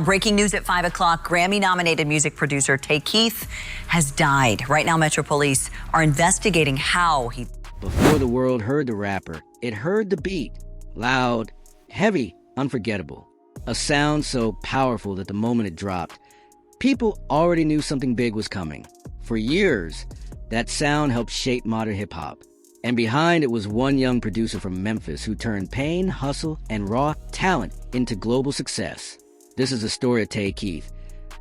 Breaking news at 5 o'clock, Grammy-nominated music producer Tay Keith has died. Right now, Metro Police are investigating how he... Before the world heard the rapper, it heard the beat. Loud, heavy, unforgettable. A sound so powerful that the moment it dropped, people already knew something big was coming. For years, that sound helped shape modern hip-hop. And behind it was one young producer from Memphis who turned pain, hustle, and raw talent into global success. This is the story of Tay Keith,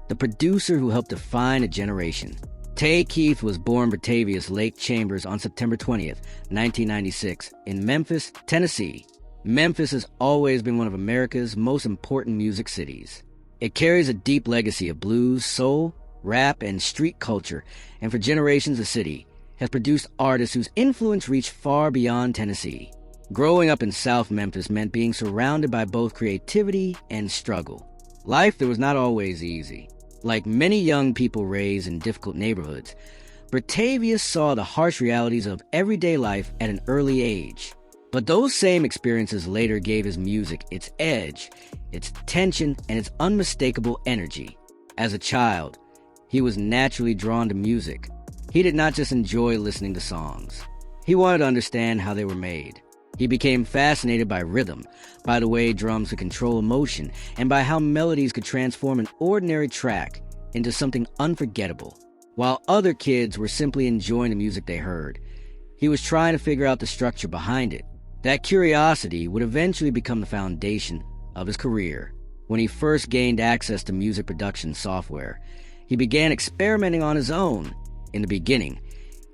the producer who helped define a generation. Tay Keith was born Bratavius Lake Chambers on September 20th, 1996, in Memphis, Tennessee. Memphis has always been one of America's most important music cities. It carries a deep legacy of blues, soul, rap, and street culture, and for generations the city has produced artists whose influence reached far beyond Tennessee. Growing up in South Memphis meant being surrounded by both creativity and struggle. Life there was not always easy. Like many young people raised in difficult neighborhoods, Bratavius saw the harsh realities of everyday life at an early age. But those same experiences later gave his music its edge, its tension, and its unmistakable energy. As a child, he was naturally drawn to music. He did not just enjoy listening to songs. He wanted to understand how they were made. He became fascinated by rhythm, by the way drums could control emotion, and by how melodies could transform an ordinary track into something unforgettable. While other kids were simply enjoying the music they heard, he was trying to figure out the structure behind it. That curiosity would eventually become the foundation of his career. When he first gained access to music production software, he began experimenting on his own. In the beginning,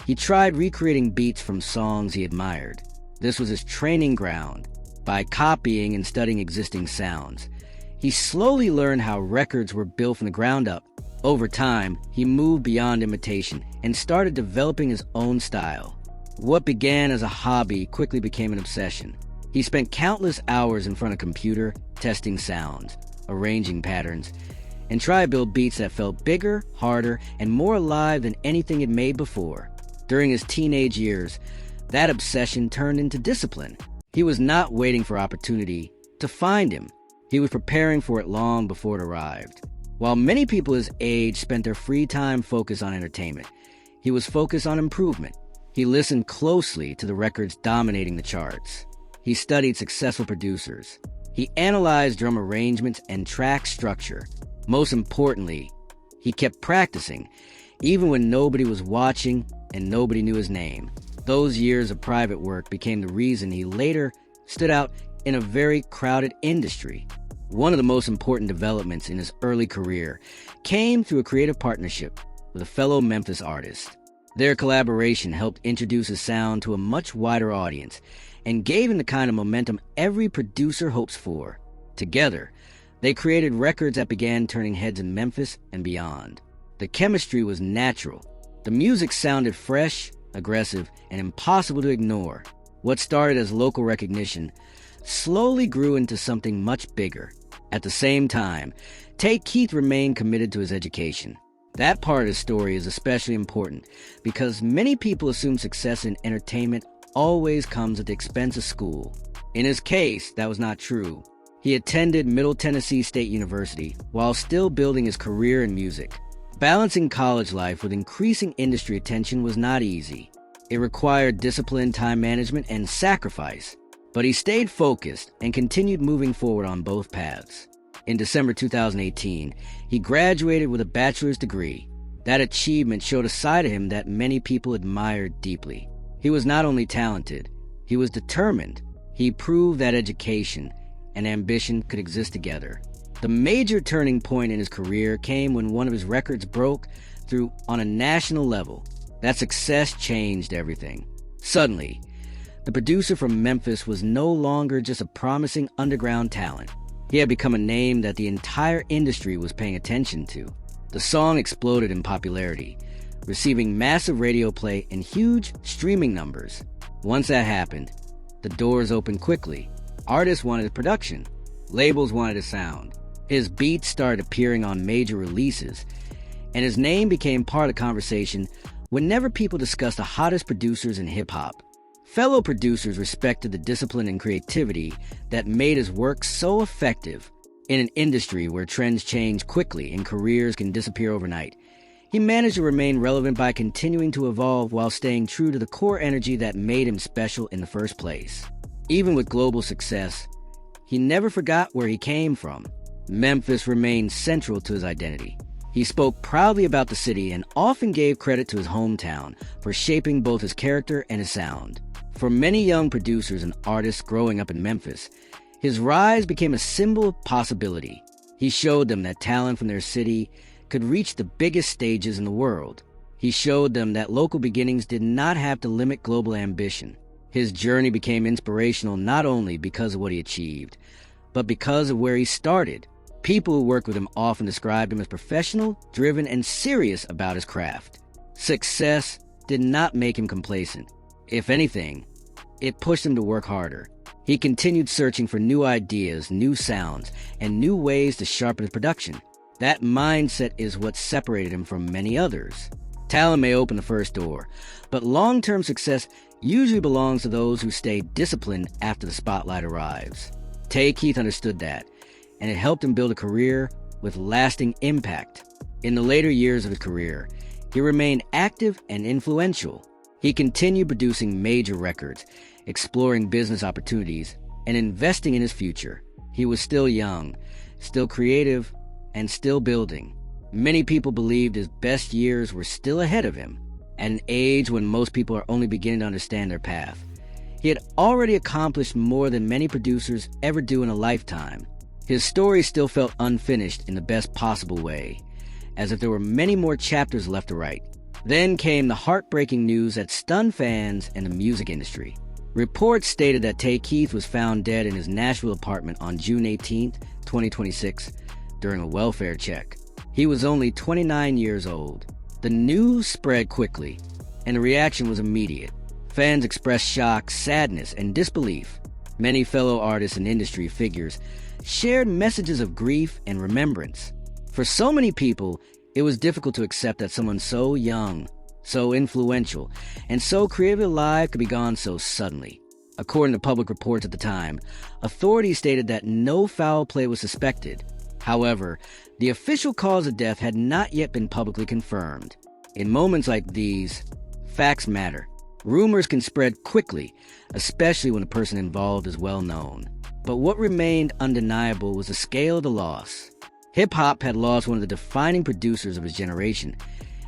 he tried recreating beats from songs he admired. This was his training ground. By copying and studying existing sounds, he slowly learned how records were built from the ground up. Over time, he moved beyond imitation and started developing his own style. What began as a hobby quickly became an obsession. He spent countless hours in front of a computer, testing sounds, arranging patterns, and tried to build beats that felt bigger, harder, and more alive than anything he'd made before. During his teenage years, that obsession turned into discipline. He was not waiting for opportunity to find him. He was preparing for it long before it arrived. While many people his age spent their free time focused on entertainment, he was focused on improvement. He listened closely to the records dominating the charts. He studied successful producers. He analyzed drum arrangements and track structure. Most importantly, he kept practicing, even when nobody was watching and nobody knew his name. Those years of private work became the reason he later stood out in a very crowded industry. One of the most important developments in his early career came through a creative partnership with a fellow Memphis artist. Their collaboration helped introduce his sound to a much wider audience and gave him the kind of momentum every producer hopes for. Together, they created records that began turning heads in Memphis and beyond. The chemistry was natural. The music sounded fresh, aggressive, and impossible to ignore. What started as local recognition slowly grew into something much bigger. At the same time, Tay Keith remained committed to his education. That part of his story is especially important because many people assume success in entertainment always comes at the expense of school. In his case, that was not true. He attended Middle Tennessee State University while still building his career in music. Balancing college life with increasing industry attention was not easy. It required discipline, time management, and sacrifice. But he stayed focused and continued moving forward on both paths. In December 2018, he graduated with a bachelor's degree. That achievement showed a side of him that many people admired deeply. He was not only talented, he was determined. He proved that education and ambition could exist together. The major turning point in his career came when one of his records broke through on a national level. That success changed everything. Suddenly, the producer from Memphis was no longer just a promising underground talent. He had become a name that the entire industry was paying attention to. The song exploded in popularity, receiving massive radio play and huge streaming numbers. Once that happened, the doors opened quickly. Artists wanted production. Labels wanted a sound. His beats started appearing on major releases, and his name became part of the conversation whenever people discussed the hottest producers in hip-hop. Fellow producers respected the discipline and creativity that made his work so effective. In an industry where trends change quickly and careers can disappear overnight, he managed to remain relevant by continuing to evolve while staying true to the core energy that made him special in the first place. Even with global success, he never forgot where he came from. Memphis remained central to his identity. He spoke proudly about the city and often gave credit to his hometown for shaping both his character and his sound. For many young producers and artists growing up in Memphis, his rise became a symbol of possibility. He showed them that talent from their city could reach the biggest stages in the world. He showed them that local beginnings did not have to limit global ambition. His journey became inspirational not only because of what he achieved, but because of where he started. People who worked with him often described him as professional, driven, and serious about his craft. Success did not make him complacent. If anything, it pushed him to work harder. He continued searching for new ideas, new sounds, and new ways to sharpen his production. That mindset is what separated him from many others. Talent may open the first door, but long-term success usually belongs to those who stay disciplined after the spotlight arrives. Tay Keith understood that, and it helped him build a career with lasting impact. In the later years of his career, he remained active and influential. He continued producing major records, exploring business opportunities, and investing in his future. He was still young, still creative, and still building. Many people believed his best years were still ahead of him, at an age when most people are only beginning to understand their path. He had already accomplished more than many producers ever do in a lifetime. His story still felt unfinished in the best possible way, as if there were many more chapters left to write. Then came the heartbreaking news that stunned fans and the music industry. Reports stated that Tay Keith was found dead in his Nashville apartment on June 18, 2026, during a welfare check. He was only 29 years old. The news spread quickly, and the reaction was immediate. Fans expressed shock, sadness, and disbelief. Many fellow artists and industry figures shared messages of grief and remembrance. For so many people, it was difficult to accept that someone so young, so influential, and so creatively alive could be gone so suddenly. According to public reports at the time, authorities stated that no foul play was suspected. However, the official cause of death had not yet been publicly confirmed. In moments like these, facts matter. Rumors can spread quickly, especially when the person involved is well known. But what remained undeniable was the scale of the loss. Hip-hop had lost one of the defining producers of his generation,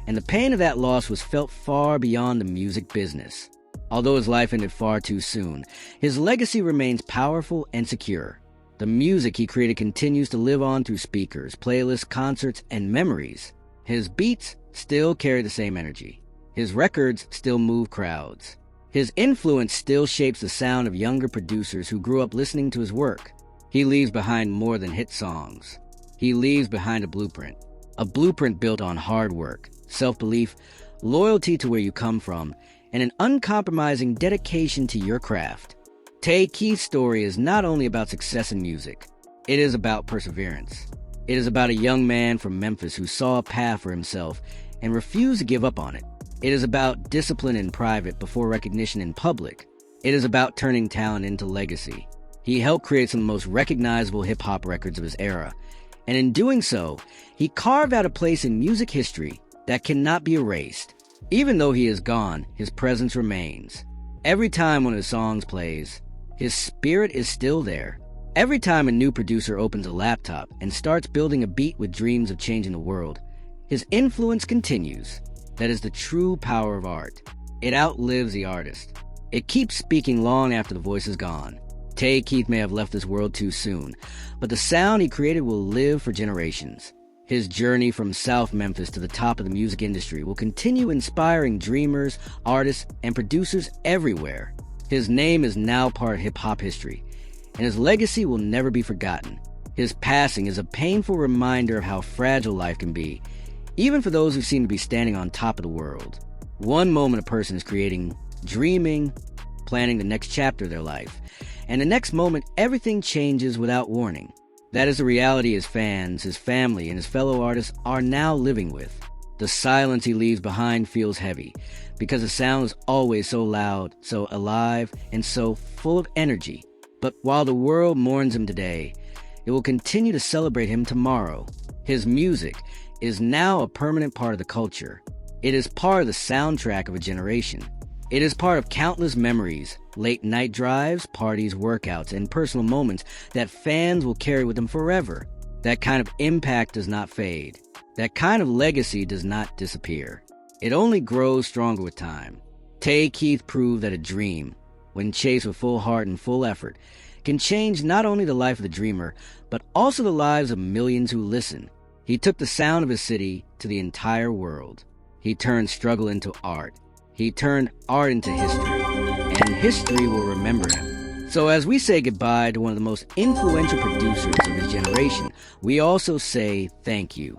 and the pain of that loss was felt far beyond the music business. Although his life ended far too soon, his legacy remains powerful and secure. The music he created continues to live on through speakers, playlists, concerts, and memories. His beats still carry the same energy. His records still move crowds. His influence still shapes the sound of younger producers who grew up listening to his work. He leaves behind more than hit songs. He leaves behind a blueprint built on hard work, self-belief, loyalty to where you come from, and an uncompromising dedication to your craft. Tay Keith's story is not only about success in music, it is about perseverance. It is about a young man from Memphis who saw a path for himself and refused to give up on it. It is about discipline in private before recognition in public. It is about turning talent into legacy. He helped create some of the most recognizable hip-hop records of his era, and in doing so, he carved out a place in music history that cannot be erased. Even though he is gone, his presence remains. Every time one of his songs plays, his spirit is still there. Every time a new producer opens a laptop and starts building a beat with dreams of changing the world, his influence continues. That is the true power of art. It outlives the artist. It keeps speaking long after the voice is gone. Tay Keith may have left this world too soon, but the sound he created will live for generations. His journey from South Memphis to the top of the music industry will continue inspiring dreamers, artists, and producers everywhere. His name is now part of hip-hop history, and his legacy will never be forgotten. His passing is a painful reminder of how fragile life can be, even for those who seem to be standing on top of the world. One moment a person is creating, dreaming, planning the next chapter of their life, and the next moment everything changes without warning. That is the reality his fans, his family, and his fellow artists are now living with. The silence he leaves behind feels heavy, because the sound is always so loud, so alive, and so full of energy. But while the world mourns him today, It will continue to celebrate him tomorrow. His music is now a permanent part of the culture. It is part of the soundtrack of a generation. It is part of countless memories, late night drives, parties, workouts, and personal moments that fans will carry with them forever. That kind of impact does not fade. That kind of legacy does not disappear. It only grows stronger with time. Tay Keith proved that a dream, when chased with full heart and full effort, can change not only the life of the dreamer, but also the lives of millions who listen. He took the sound of his city to the entire world. He turned struggle into art. He turned art into history, and history will remember him. So as we say goodbye to one of the most influential producers of his generation, we also say thank you.